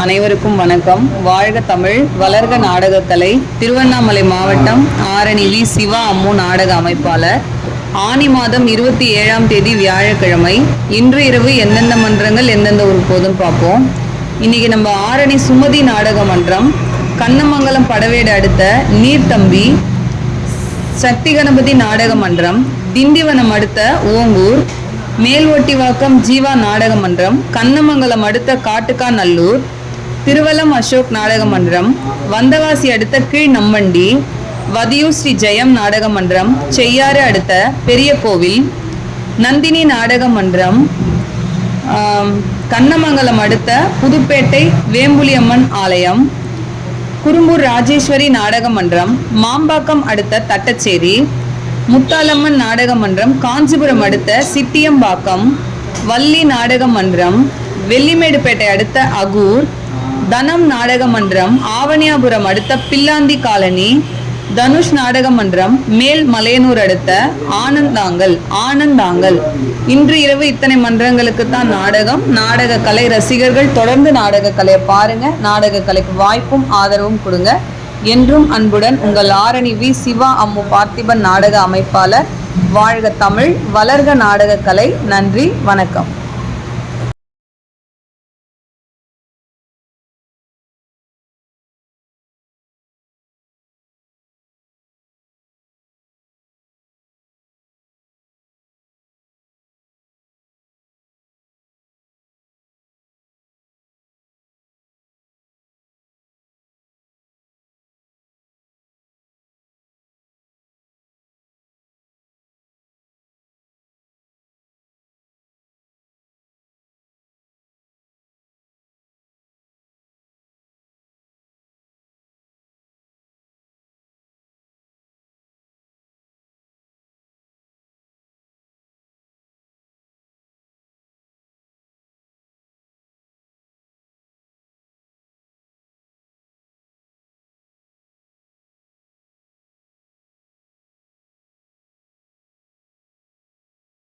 அனைவருக்கும் வணக்கம். வாழ்க தமிழ், வளர்க நாடகக்கலை. திருவண்ணாமலை மாவட்டம் ஆரணி வி. சிவா அம்மு நாடக அமைப்பாளர். ஆனி மாதம் 27ஆம் தேதி வியாழக்கிழமை. இன்று இரவு எந்தெந்த மன்றங்கள் எந்தெந்த ஊருக்கு போதுன்னு பார்ப்போம். இன்னைக்கு நம்ம ஆரணி சுமதி நாடக மன்றம், கண்ணமங்கலம் படவேடு அடுத்த நீர்த்தம்பி சக்தி கணபதி நாடக மன்றம், திண்டிவனம் அடுத்த ஓங்கூர், மேல்வொட்டிவாக்கம் ஜீவா நாடக மன்றம், கண்ணமங்கலம் அடுத்த காட்டுக்கா நல்லூர், திருவலம் அசோக் நாடக மன்றம், வந்தவாசி அடுத்த கீழ் நம்பண்டி, வதியூர் ஸ்ரீ ஜெயம் நாடக மன்றம், செய்யாறு அடுத்த பெரிய கோவில், நந்தினி நாடக மன்றம், கண்ணமங்கலம் அடுத்த புதுப்பேட்டை வேம்புலியம்மன் ஆலயம், குறும்பூர் ராஜேஸ்வரி நாடக மன்றம், மாம்பாக்கம் அடுத்த தட்டச்சேரி, முத்தாலம்மன் நாடக மன்றம், காஞ்சிபுரம் அடுத்த சித்தியம்பாக்கம், வள்ளி நாடக மன்றம், வெள்ளிமேடுபேட்டை அடுத்த அகூர், தனம் நாடக மன்றம், ஆவணியாபுரம் அடுத்த பில்லாந்தி காலனி, தனுஷ் நாடக மன்றம், மேல் மலையனூர் அடுத்த ஆனந்தாங்கல். இன்று இரவு இத்தனை மன்றங்களுக்கு தான் நாடகம். நாடக கலை ரசிகர்கள் தொடர்ந்து நாடக கலையை பாருங்க. நாடக கலைக்கு வாய்ப்பும் ஆதரவும் கொடுங்க. என்றும் அன்புடன் உங்கள் ஆரணி வி. சிவா அம்மு பார்த்திபன் நாடக அமைப்பாளர். வாழ்க தமிழ், வளர்க நாடக கலை. நன்றி, வணக்கம்.